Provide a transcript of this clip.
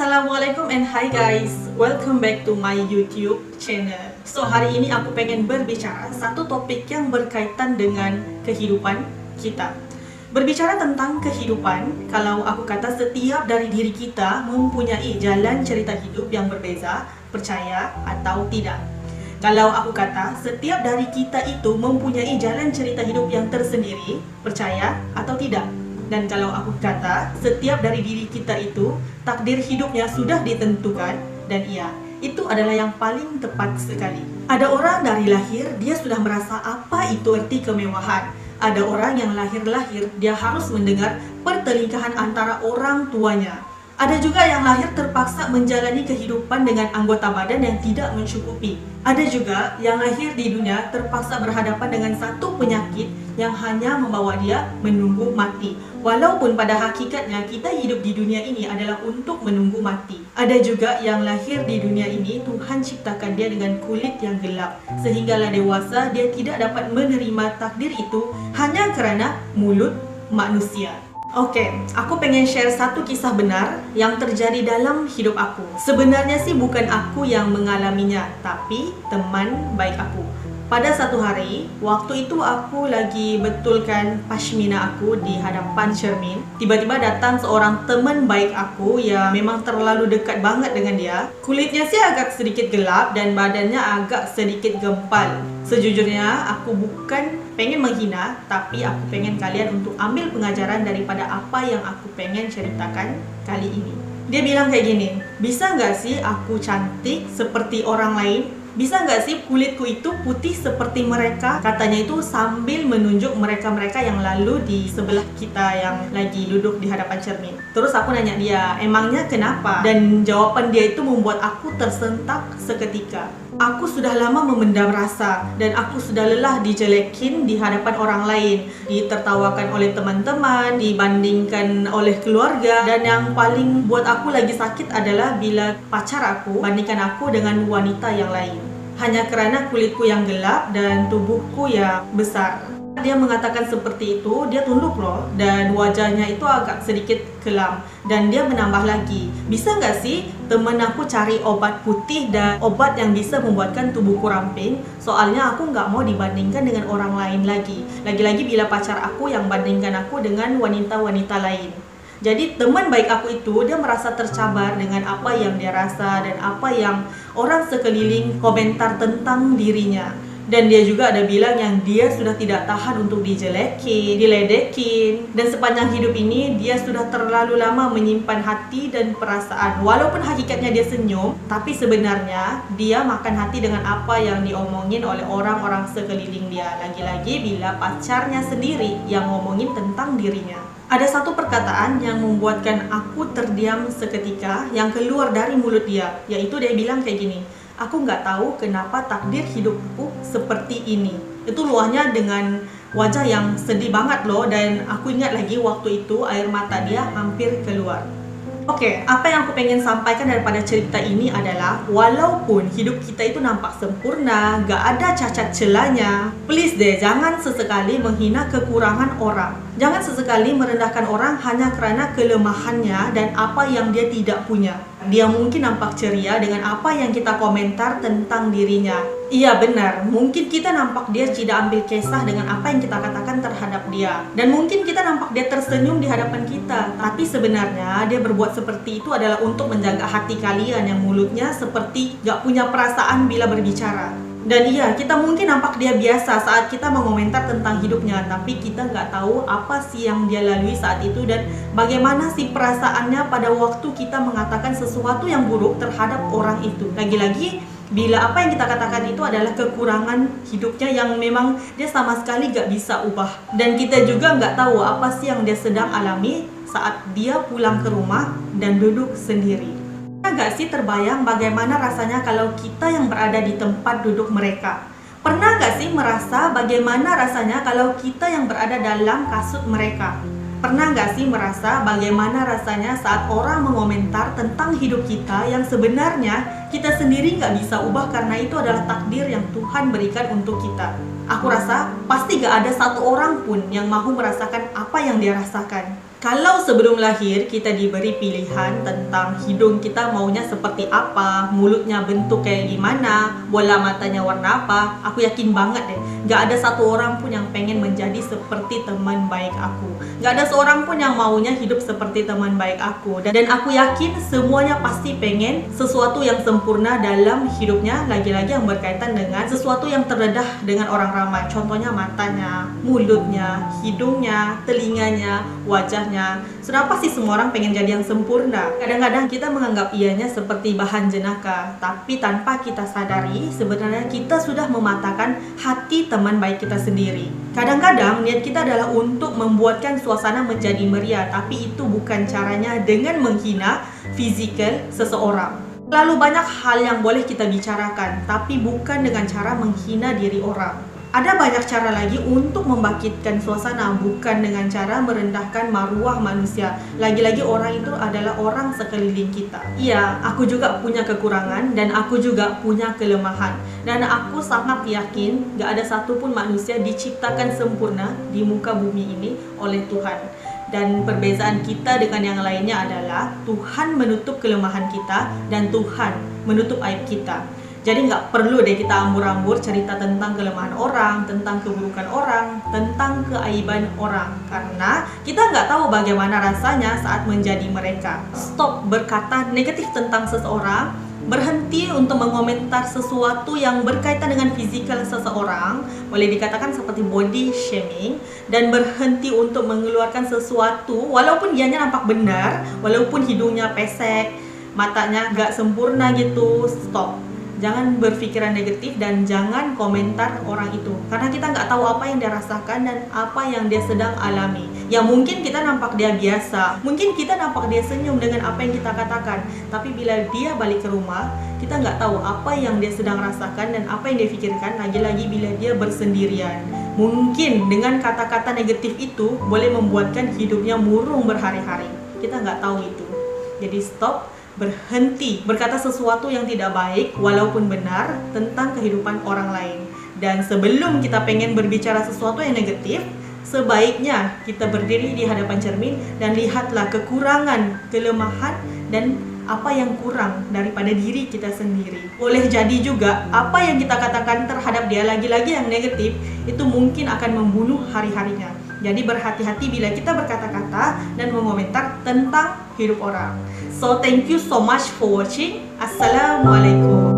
Assalamualaikum and hi guys, welcome back to my YouTube channel. So hari ini aku pengen berbicara satu topik yang berkaitan dengan kehidupan kita. Berbicara tentang kehidupan, kalau aku kata setiap dari diri kita mempunyai jalan cerita hidup yang berbeza, percaya atau tidak. Kalau aku kata setiap dari kita itu mempunyai jalan cerita hidup yang tersendiri, percaya atau tidak. Dan kalau aku kata, setiap dari diri kita itu, takdir hidupnya sudah ditentukan, dan iya, itu adalah yang paling tepat sekali. Ada orang dari lahir, dia sudah merasa apa itu arti kemewahan. Ada orang yang lahir-lahir, dia harus mendengar pertelingkahan antara orang tuanya. Ada juga yang lahir terpaksa menjalani kehidupan dengan anggota badan yang tidak mencukupi. Ada juga yang lahir di dunia terpaksa berhadapan dengan satu penyakit yang hanya membawa dia menunggu mati. Walaupun pada hakikatnya kita hidup di dunia ini adalah untuk menunggu mati. Ada juga yang lahir di dunia ini Tuhan ciptakan dia dengan kulit yang gelap, sehinggalah dewasa dia tidak dapat menerima takdir itu hanya kerana mulut manusia. Oke, aku pengen share satu kisah benar yang terjadi dalam hidup aku. Sebenarnya sih bukan aku yang mengalaminya, tapi teman baik aku. Pada satu hari, waktu itu aku lagi betulkan pashmina aku di hadapan cermin. Tiba-tiba datang seorang teman baik aku yang memang terlalu dekat banget dengan dia. Kulitnya sih agak sedikit gelap dan badannya agak sedikit gempal. Sejujurnya, aku bukan pengen menghina, tapi aku pengen kalian untuk ambil pengajaran daripada apa yang aku pengen ceritakan kali ini. Dia bilang kayak gini, bisa nggak sih aku cantik seperti orang lain? Bisa nggak sih kulitku itu putih seperti mereka? Katanya itu sambil menunjuk mereka-mereka yang lalu di sebelah kita yang lagi duduk di hadapan cermin. Terus aku nanya dia, emangnya kenapa? Dan jawaban dia itu membuat aku tersentak seketika. Aku sudah lama memendam rasa dan aku sudah lelah dijelekin di hadapan orang lain, ditertawakan oleh teman-teman, dibandingkan oleh keluarga, dan yang paling buat aku lagi sakit adalah bila pacar aku bandingkan aku dengan wanita yang lain. Hanya kerana kulitku yang gelap dan tubuhku yang besar. Dia mengatakan seperti itu, dia tunduk loh, dan wajahnya itu agak sedikit kelam. Dan dia menambah lagi, bisa nggak sih temen aku cari obat putih dan obat yang bisa membuatkan tubuhku ramping? Soalnya aku nggak mau dibandingkan dengan orang lain lagi. Lagi-lagi bila pacar aku yang bandingkan aku dengan wanita-wanita lain. Jadi teman baik aku itu, dia merasa tercabar dengan apa yang dia rasa dan apa yang orang sekeliling komentar tentang dirinya. Dan dia juga ada bilang yang dia sudah tidak tahan untuk dijelekin, diledekin. Dan sepanjang hidup ini dia sudah terlalu lama menyimpan hati dan perasaan. Walaupun hakikatnya dia senyum, tapi sebenarnya dia makan hati dengan apa yang diomongin oleh orang-orang sekeliling dia. Lagi-lagi bila pacarnya sendiri yang ngomongin tentang dirinya. Ada satu perkataan yang membuatkan aku terdiam seketika yang keluar dari mulut dia, yaitu dia bilang kayak gini, aku nggak tahu kenapa takdir hidupku seperti ini. Itu luahnya dengan wajah yang sedih banget loh, dan aku ingat lagi waktu itu air mata dia hampir keluar. Oke, apa yang aku pengen sampaikan daripada cerita ini adalah walaupun hidup kita itu nampak sempurna, gak ada cacat celanya, please deh jangan sesekali menghina kekurangan orang. Jangan sesekali merendahkan orang hanya kerana kelemahannya dan apa yang dia tidak punya. Dia mungkin nampak ceria dengan apa yang kita komentar tentang dirinya. Iya benar, mungkin kita nampak dia tidak ambil kisah dengan apa yang kita katakan terhadap dia. Dan mungkin kita nampak dia tersenyum di hadapan kita. Tapi sebenarnya dia berbuat seperti itu adalah untuk menjaga hati kalian yang mulutnya seperti gak punya perasaan bila berbicara. Dan iya, kita mungkin nampak dia biasa saat kita mengomentar tentang hidupnya, tapi kita nggak tahu apa sih yang dia lalui saat itu dan bagaimana sih perasaannya pada waktu kita mengatakan sesuatu yang buruk terhadap orang itu. Lagi-lagi, bila apa yang kita katakan itu adalah kekurangan hidupnya yang memang dia sama sekali nggak bisa ubah. Dan kita juga nggak tahu apa sih yang dia sedang alami saat dia pulang ke rumah dan duduk sendiri. Pernah gak sih terbayang bagaimana rasanya kalau kita yang berada di tempat duduk mereka? Pernah gak sih merasa bagaimana rasanya kalau kita yang berada dalam kasut mereka? Pernah gak sih merasa bagaimana rasanya saat orang mengomentar tentang hidup kita yang sebenarnya kita sendiri gak bisa ubah karena itu adalah takdir yang Tuhan berikan untuk kita? Aku rasa pasti gak ada satu orang pun yang mau merasakan apa yang dia rasakan. Kalau sebelum lahir kita diberi pilihan tentang hidung kita maunya seperti apa, mulutnya bentuk kayak gimana, bola matanya warna apa, aku yakin banget deh, gak ada satu orang pun yang pengen menjadi seperti teman baik aku. Gak ada seorang pun yang maunya hidup seperti teman baik aku. Dan aku yakin semuanya pasti pengen sesuatu yang sempurna dalam hidupnya, lagi-lagi yang berkaitan dengan sesuatu yang terdedah dengan orang ramai. Contohnya matanya, mulutnya, hidungnya, telinganya, wajahnya. Sudah pasti semua orang pengen jadi yang sempurna. Kadang-kadang kita menganggap ianya seperti bahan jenaka, tapi tanpa kita sadari sebenarnya kita sudah mematahkan hati teman baik kita sendiri. Kadang-kadang niat kita adalah untuk membuatkan suasana menjadi meriah, tapi itu bukan caranya dengan menghina fisikal seseorang. Lalu banyak hal yang boleh kita bicarakan, tapi bukan dengan cara menghina diri orang. Ada banyak cara lagi untuk membangkitkan suasana, bukan dengan cara merendahkan maruah manusia. Lagi-lagi orang itu adalah orang sekeliling kita. Iya, aku juga punya kekurangan dan aku juga punya kelemahan. Dan aku sangat yakin gak ada satupun manusia diciptakan sempurna di muka bumi ini oleh Tuhan. Dan perbezaan kita dengan yang lainnya adalah Tuhan menutup kelemahan kita dan Tuhan menutup aib kita. Jadi nggak perlu deh kita ambur-ambur cerita tentang kelemahan orang, tentang keburukan orang, tentang keaiban orang. Karena kita nggak tahu bagaimana rasanya saat menjadi mereka. Stop berkata negatif tentang seseorang, berhenti untuk mengomentar sesuatu yang berkaitan dengan fisikal seseorang, boleh dikatakan seperti body shaming, dan berhenti untuk mengeluarkan sesuatu walaupun dianya nampak benar, walaupun hidungnya pesek, matanya nggak sempurna gitu. Stop. Jangan berpikiran negatif dan jangan komentar orang itu, karena kita nggak tahu apa yang dia rasakan dan apa yang dia sedang alami. Ya mungkin kita nampak dia biasa, mungkin kita nampak dia senyum dengan apa yang kita katakan, tapi bila dia balik ke rumah, kita nggak tahu apa yang dia sedang rasakan dan apa yang dia pikirkan, lagi-lagi bila dia bersendirian. Mungkin dengan kata-kata negatif itu boleh membuatkan hidupnya murung berhari-hari. Kita nggak tahu itu. Jadi stop. Berhenti berkata sesuatu yang tidak baik walaupun benar tentang kehidupan orang lain. Dan sebelum kita pengen berbicara sesuatu yang negatif, sebaiknya kita berdiri di hadapan cermin dan lihatlah kekurangan, kelemahan, dan apa yang kurang daripada diri kita sendiri. Boleh jadi juga apa yang kita katakan terhadap dia, lagi-lagi yang negatif, itu mungkin akan membunuh hari-harinya. Jadi berhati-hati bila kita berkata-kata dan mengomentar tentang hidup orang. So thank you so much for watching. Assalamualaikum.